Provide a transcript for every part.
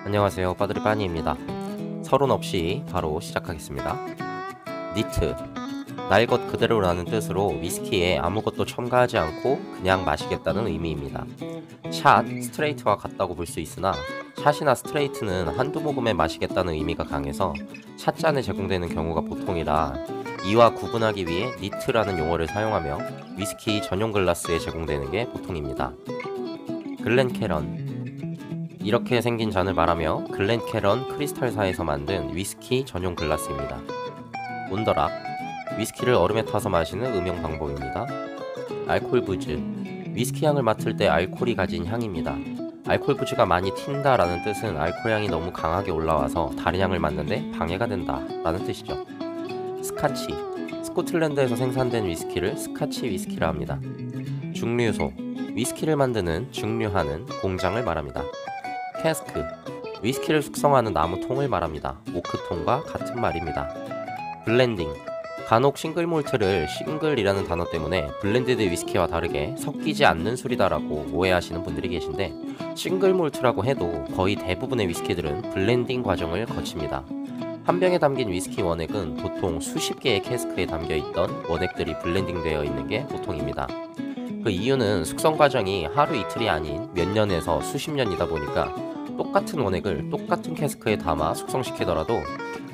안녕하세요, 빠드리 빠니입니다. 서론 없이 바로 시작하겠습니다. 니트, 날 것 그대로라는 뜻으로 위스키에 아무것도 첨가하지 않고 그냥 마시겠다는 의미입니다. 샷, 스트레이트와 같다고 볼 수 있으나 샷이나 스트레이트는 한두 모금에 마시겠다는 의미가 강해서 샷잔에 제공되는 경우가 보통이라 이와 구분하기 위해 니트라는 용어를 사용하며 위스키 전용 글라스에 제공되는 게 보통입니다. 글렌캐런, 이렇게 생긴 잔을 말하며 글렌캐런 크리스탈사에서 만든 위스키 전용 글라스입니다. 온더락, 위스키를 얼음에 타서 마시는 음용 방법입니다. 알콜 부즈, 위스키 향을 맡을 때 알콜이 가진 향입니다. 알콜 부즈가 많이 튄다 라는 뜻은 알콜 향이 너무 강하게 올라와서 다른 향을 맡는데 방해가 된다 라는 뜻이죠. 스카치, 스코틀랜드에서 생산된 위스키를 스카치 위스키라 합니다. 증류소, 위스키를 만드는 증류하는 공장을 말합니다. 캐스크, 위스키를 숙성하는 나무통을 말합니다. 오크통과 같은 말입니다. 블렌딩, 간혹 싱글 몰트를 싱글이라는 단어 때문에 블렌디드 위스키와 다르게 섞이지 않는 술이다라고 오해하시는 분들이 계신데, 싱글 몰트라고 해도 거의 대부분의 위스키들은 블렌딩 과정을 거칩니다. 한 병에 담긴 위스키 원액은 보통 수십 개의 캐스크에 담겨있던 원액들이 블렌딩 되어 있는 게 보통입니다. 그 이유는 숙성 과정이 하루 이틀이 아닌 몇 년에서 수십 년이다 보니까 똑같은 원액을 똑같은 캐스크에 담아 숙성시키더라도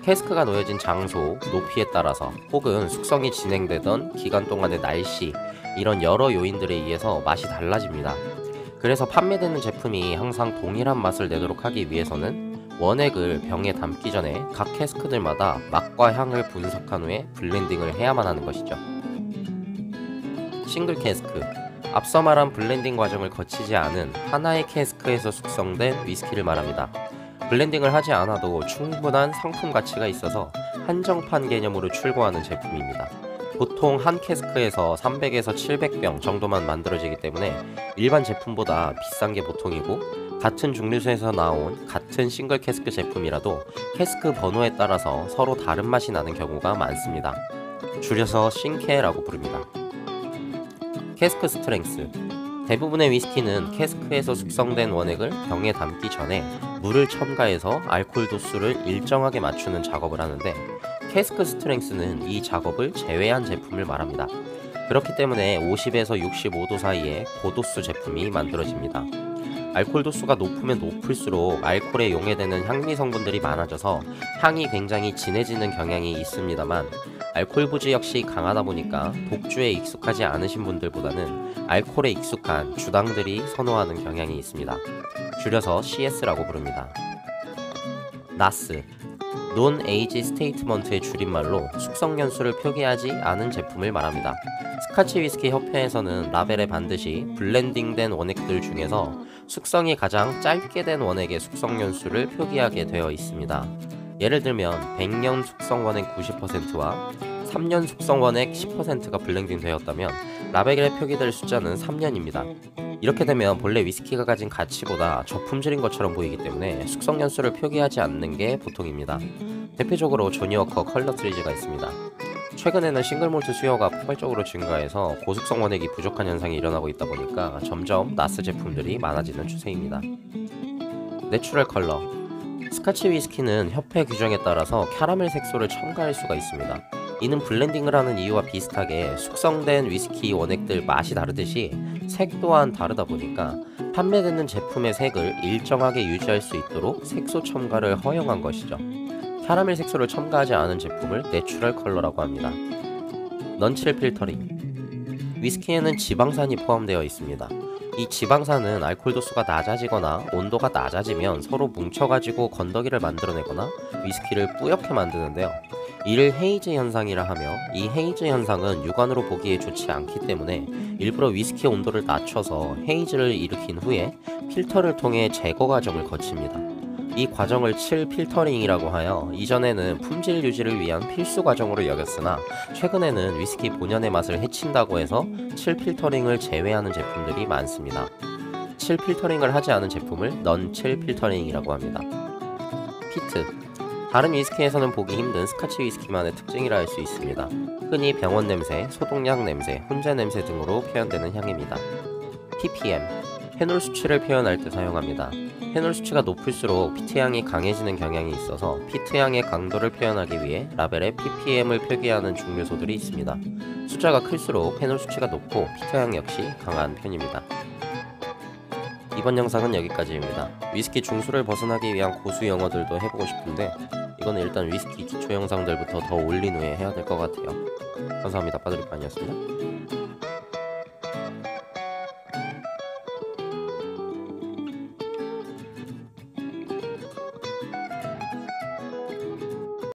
캐스크가 놓여진 장소, 높이에 따라서 혹은 숙성이 진행되던 기간 동안의 날씨, 이런 여러 요인들에 의해서 맛이 달라집니다. 그래서 판매되는 제품이 항상 동일한 맛을 내도록 하기 위해서는 원액을 병에 담기 전에 각 캐스크들마다 맛과 향을 분석한 후에 블렌딩을 해야만 하는 것이죠. 싱글 캐스크, 앞서 말한 블렌딩 과정을 거치지 않은 하나의 캐스크에서 숙성된 위스키를 말합니다. 블렌딩을 하지 않아도 충분한 상품 가치가 있어서 한정판 개념으로 출고하는 제품입니다. 보통 한 캐스크에서 300에서 700병 정도만 만들어지기 때문에 일반 제품보다 비싼 게 보통이고, 같은 증류소에서 나온 같은 싱글 캐스크 제품이라도 캐스크 번호에 따라서 서로 다른 맛이 나는 경우가 많습니다. 줄여서 싱캐라고 부릅니다. 캐스크 스트렝스, 대부분의 위스키는 캐스크에서 숙성된 원액을 병에 담기 전에 물을 첨가해서 알코올 도수를 일정하게 맞추는 작업을 하는데, 캐스크 스트렝스는 이 작업을 제외한 제품을 말합니다. 그렇기 때문에 50에서 65도 사이에 고도수 제품이 만들어집니다. 알코올 도수가 높으면 높을수록 알코올에 용해되는 향미 성분들이 많아져서 향이 굉장히 진해지는 경향이 있습니다만, 알코올 부즈 역시 강하다 보니까 독주에 익숙하지 않으신 분들보다는 알코올에 익숙한 주당들이 선호하는 경향이 있습니다. 줄여서 CS라고 부릅니다. 나스, 논 에이지 스테이트먼트의 줄임말로 숙성 연수를 표기하지 않은 제품을 말합니다. 스카치 위스키 협회에서는 라벨에 반드시 블렌딩된 원액들 중에서 숙성이 가장 짧게 된 원액의 숙성 연수를 표기하게 되어 있습니다. 예를 들면 100년 숙성 원액 90%와 3년 숙성 원액 10%가 블렌딩 되었다면 라벨에 표기될 숫자는 3년입니다. 이렇게 되면 본래 위스키가 가진 가치보다 저품질인 것처럼 보이기 때문에 숙성 연수를 표기하지 않는 게 보통입니다. 대표적으로 조니워커 컬러 시리즈가 있습니다. 최근에는 싱글몰트 수요가 폭발적으로 증가해서 고숙성 원액이 부족한 현상이 일어나고 있다 보니까 점점 나스 제품들이 많아지는 추세입니다. 내추럴 컬러, 스카치 위스키는 협회 규정에 따라서 캐러멜 색소를 첨가할 수가 있습니다. 이는 블렌딩을 하는 이유와 비슷하게 숙성된 위스키 원액들 맛이 다르듯이 색 또한 다르다 보니까 판매되는 제품의 색을 일정하게 유지할 수 있도록 색소 첨가를 허용한 것이죠. 캐러멜 색소를 첨가하지 않은 제품을 내추럴 컬러라고 합니다. 넌칠 필터링, 위스키에는 지방산이 포함되어 있습니다. 이 지방산은 알코올 도수가 낮아지거나 온도가 낮아지면 서로 뭉쳐가지고 건더기를 만들어내거나 위스키를 뿌옇게 만드는데요. 이를 헤이즈 현상이라 하며, 이 헤이즈 현상은 육안으로 보기에 좋지 않기 때문에 일부러 위스키 온도를 낮춰서 헤이즈를 일으킨 후에 필터를 통해 제거 과정을 거칩니다. 이 과정을 칠 필터링이라고 하여 이전에는 품질 유지를 위한 필수 과정으로 여겼으나 최근에는 위스키 본연의 맛을 해친다고 해서 칠 필터링을 제외하는 제품들이 많습니다. 칠 필터링을 하지 않은 제품을 넌칠 필터링이라고 합니다. 피트, 다른 위스키에서는 보기 힘든 스카치 위스키만의 특징이라 할 수 있습니다. 흔히 병원 냄새, 소독약 냄새, 훈제 냄새 등으로 표현되는 향입니다. ppm, 페놀 수치를 표현할 때 사용합니다. 페놀 수치가 높을수록 피트향이 강해지는 경향이 있어서 피트향의 강도를 표현하기 위해 라벨에 ppm을 표기하는 중요소들이 있습니다. 숫자가 클수록 페놀 수치가 높고 피트향 역시 강한 편입니다. 이번 영상은 여기까지입니다. 위스키 중수를 벗어나기 위한 고수 영어들도 해보고 싶은데 이거는 일단 위스키 기초 영상들부터 더 올린 후에 해야 될 것 같아요. 감사합니다. 빠드리판이었습니다.